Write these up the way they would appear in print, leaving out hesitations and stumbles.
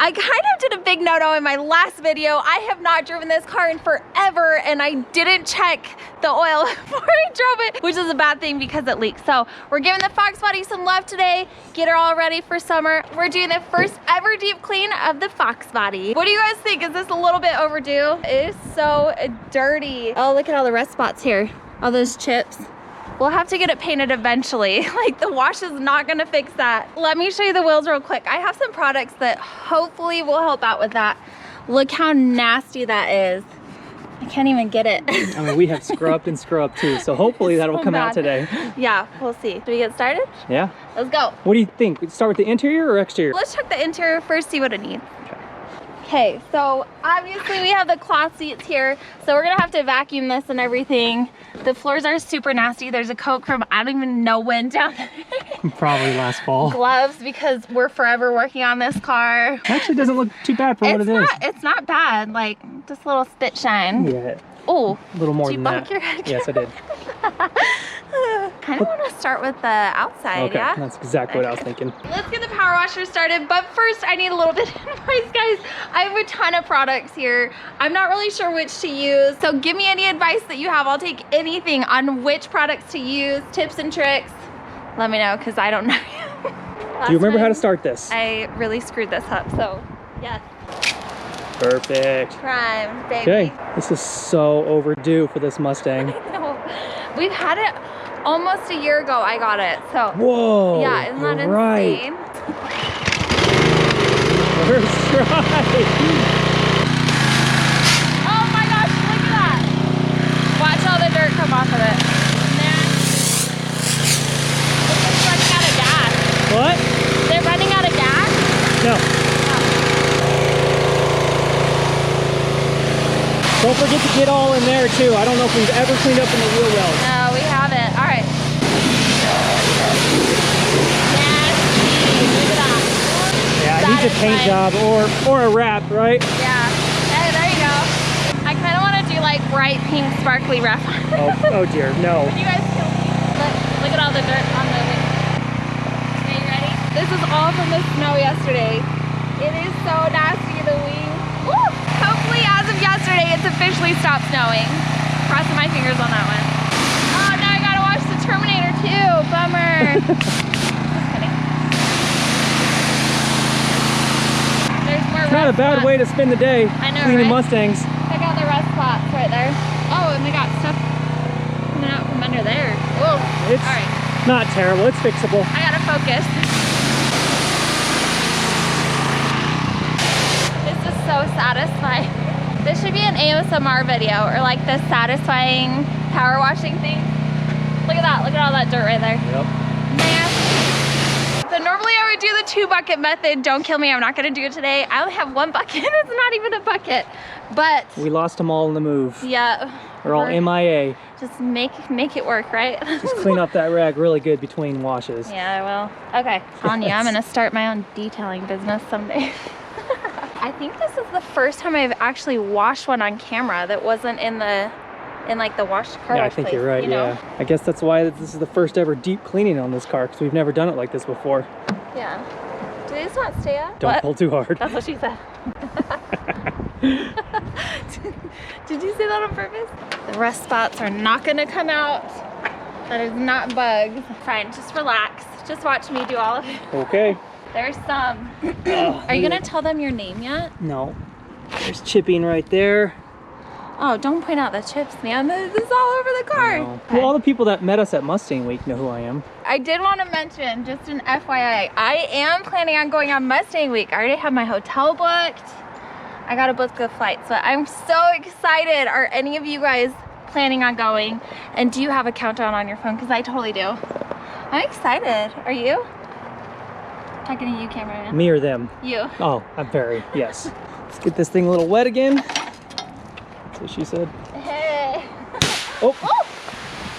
I kind of did a big no-no in my last video. I have not driven this car in forever, and I didn't check the oil before I drove it, which is a bad thing because it leaks. So we're giving the Fox Body some love today, get her all ready for summer. We're doing the first ever deep clean of the Fox Body. What do you guys think? Is this a little bit overdue? It is so dirty. Oh, look at all the rust spots here. All those chips. We'll have to get it painted eventually. Like, the wash is not gonna fix that. Let me show you the wheels real quick. I have some products that hopefully will help out with that. Look how nasty that is. I can't even get it. I mean, we have scrubbed and scrubbed too, so hopefully that will come out today. Yeah, we'll see. Do we get started? Yeah. Let's go. What do you think? We start with the interior or exterior? Let's check the interior first, see what it needs. Okay, so obviously we have the cloth seats here, so we're gonna have to vacuum this and everything. The floors are super nasty. There's a coat from I don't even know when down there. Probably last fall. Gloves, because we're forever working on this car. It actually doesn't look too bad for what it is. It's not bad, like just a little spit shine. Yeah. Oh, a little more than that. Did you bump your head? Yes, I did. Kind of want to start with the outside, okay, yeah? that's exactly what I was thinking. Let's get the power washer started, but first I need a little bit of advice, guys. I have a ton of products here. I'm not really sure which to use, so give me any advice that you have. I'll take anything on which products to use, tips and tricks. Let me know, because I don't know. Do you remember how to start this? I really screwed this up, so yes. Perfect. Prime, baby. Okay, this is so overdue for this Mustang. No, we've had it almost a year ago. I got it, so. Whoa. Yeah, isn't that insane? Right. First try. Oh my gosh, look at that. Watch all the dirt come off of it. It's running out of gas. What? They're running out of gas? No. Don't forget to get all in there too. I don't know if we've ever cleaned up in the wheel wells. No, we haven't. All right. Nasty. Look at that. Yeah, it needs a paint job or a wrap, right? Yeah. Hey, there you go. I kind of want to do like bright pink sparkly wrap. Oh dear, no. You guys kill me. Look at all the dirt on the wing. Okay, you ready? This is all from the snow yesterday. It is so nasty, the wing. Woo! Hopefully, as of yesterday, it's officially stopped snowing. Crossing my fingers on that one. Oh, now I gotta watch the Terminator too. Bummer. Just kidding. There's more It's not a bad way to spend the day cleaning right? Mustangs. Check out the rust spots right there. Oh, and we got stuff coming out from under there. Whoa. It's all right. not terrible. It's fixable. I gotta focus. This is so satisfying. This should be an ASMR video, or like the satisfying power washing thing. Look at that. Look at all that dirt right there. Yep. Nasty. So normally I would do the 2-bucket method. Don't kill me. I'm not gonna do it today. I only have 1 bucket. It's not even a bucket. But we lost them all in the move. yeah. They're all MIA. Just make it work, right? Just clean up that rag really good between washes. Yeah, I will. Okay, telling you, I'm gonna start my own detailing business someday. I think this is the first time I've actually washed one on camera that wasn't in like the wash car. Yeah, I think you're right. Yeah, I guess that's why this is the first ever deep cleaning on this car, because we've never done it like this before. Yeah. Do these not stay up? Don't pull too hard. That's what she said. Did you say that on purpose? The rust spots are not gonna come out. That is not bugs. Fine, just relax. Just watch me do all of it. Okay. There's some. Are you gonna tell them your name yet? No. There's chipping right there. Oh, don't point out the chips, man. This is all over the car. Okay. Well, all the people that met us at Mustang Week know who I am. I did want to mention, just an FYI, I am planning on going on Mustang Week. I already have my hotel booked. I gotta book the flights, but I'm so excited. Are any of you guys planning on going? And do you have a countdown on your phone? Because I totally do. I'm excited. Are you? Talking to you, cameraman. Me or them? You. Oh, I'm very, yes. Let's get this thing a little wet again. That's what she said. Hey. Oh,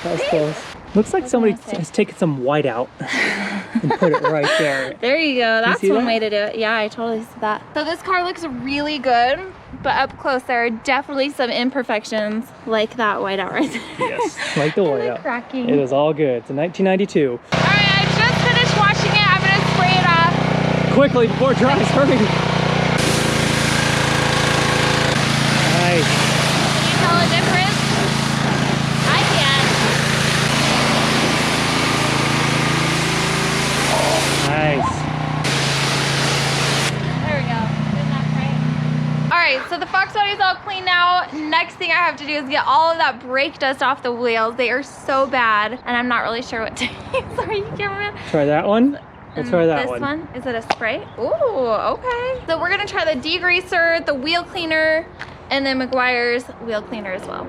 that was close. Looks like somebody has taken some white out and put it right there. There you go. That's one that? way to do it. Yeah, I totally see that. So this car looks really good, but up close there are definitely some imperfections, like that whiteout right there. Yes, like the whiteout. Cracking. It is all good. It's a 1992. All right, I just finished washing it. I'm gonna spray it off. Quickly before it dries, hurry. right, so the Fox body is all clean now. Next thing I have to do is get all of that brake dust off the wheels. They are so bad, and I'm not really sure what to use. Sorry, cameraman. Try that one. We'll try that This one, is it a spray? Ooh, okay. So we're gonna try the degreaser, the wheel cleaner, and then McGuire's wheel cleaner as well.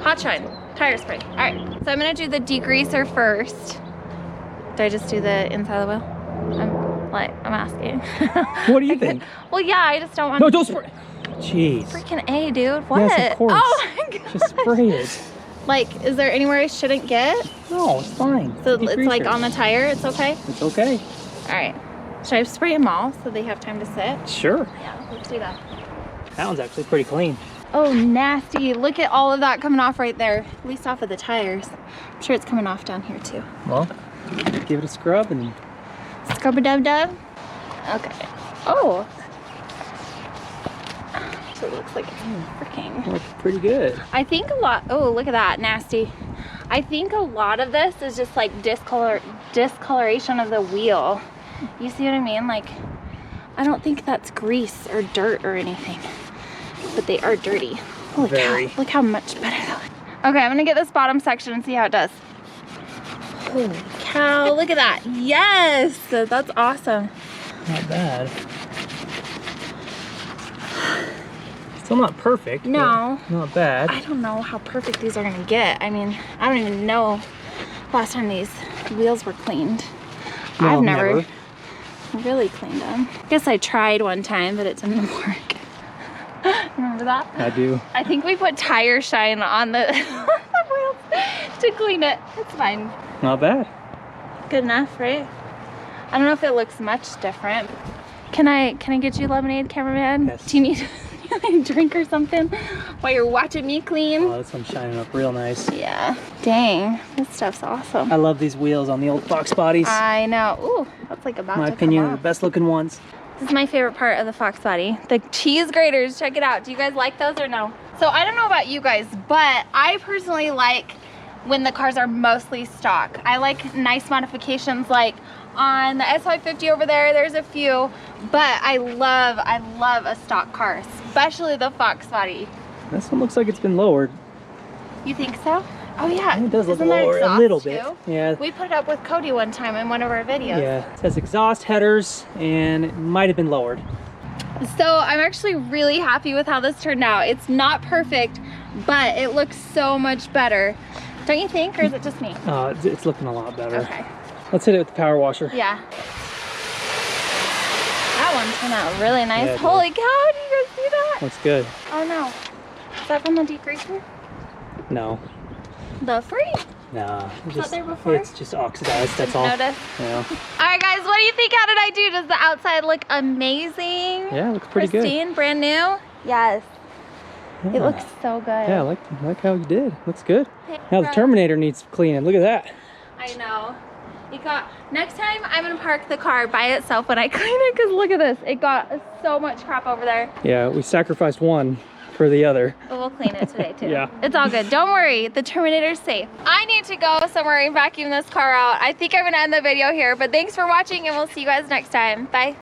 Hot shine, tire spray. All right, so I'm gonna do the degreaser first. Do I just do the inside of the wheel? I'm asking. What do you think? Well, yeah, I just don't want No, don't spray. Jeez. Freaking A, dude. What? Yes, of course. Oh my god. Just spray it. Like, is there anywhere I shouldn't get? No, it's fine. So it's like Degreaser. on the tire, it's okay? It's okay. All right. Should I spray them all so they have time to sit? Sure. Yeah, let's do that. That one's actually pretty clean. Oh, nasty. Look at all of that coming off right there. At least off of the tires. I'm sure it's coming off down here too. Well, give it a scrub and... Scrub-a-dub-dub. Okay. Oh. So it looks like it's freaking. Looks pretty good. I think a lot, oh, look at that, nasty. I think a lot of this is just like discoloration of the wheel. You see what I mean? Like, I don't think that's grease or dirt or anything, but they are dirty. Holy Very. cow, look how much better that looks. Okay, I'm gonna get this bottom section and see how it does. Holy cow, look at that. Yes, that's awesome. Not bad. Still not perfect. No. but Not bad. I don't know how perfect these are gonna get. I mean, I don't even know last time these wheels were cleaned. No, I've never really cleaned them. I guess I tried one time, but it didn't work. Remember that? I do. I think we put tire shine on the wheels to clean it. It's fine. Not bad. Good enough, right? I don't know if it looks much different. Can I get you lemonade, cameraman? Yes. Do you need a drink or something while you're watching me clean? Oh, this one's shining up real nice. Yeah. Dang, this stuff's awesome. I love these wheels on the old Fox bodies. I know. Ooh, that's like about My to opinion, come are the off. best looking ones. This is my favorite part of the Fox body. The cheese graters, check it out. Do you guys like those or no? So I don't know about you guys, but I personally like when the cars are mostly stock. I like nice modifications like on the SY50 over there, there's a few, but I love a stock car, especially the Fox body. This one looks like it's been lowered. You think so? Oh yeah. It does look Isn't there lower a exhaust little bit. too? Yeah. We put it up with Cody one time in one of our videos. Yeah. It says exhaust headers and it might have been lowered. So I'm actually really happy with how this turned out. It's not perfect, but it looks so much better. Don't you think, or is it just me? It's looking a lot better. Okay. Let's hit it with the power washer. Yeah. That one turned out really nice. Yeah, it Holy cow, do you guys see that? Looks good. Oh no. Is that from the degreaser? No. The free? No. Not there before? It's just oxidized, that's all. Notice. Yeah. All right guys, what do you think? How did I do? Does the outside look amazing? Yeah, it looks pretty Pristine, brand new? Yes. good. It looks so good. Yeah, I like how you did. Looks good. Thanks, Now the guys. Terminator needs cleaning. Look at that. I know. It got, next time I'm gonna park the car by itself when I clean it, because look at this. It got so much crap over there. Yeah, we sacrificed one for the other. But we'll clean it today too. Yeah. It's all good. Don't worry, the Terminator's safe. I need to go somewhere and vacuum this car out. I think I'm gonna end the video here, but thanks for watching and we'll see you guys next time. Bye.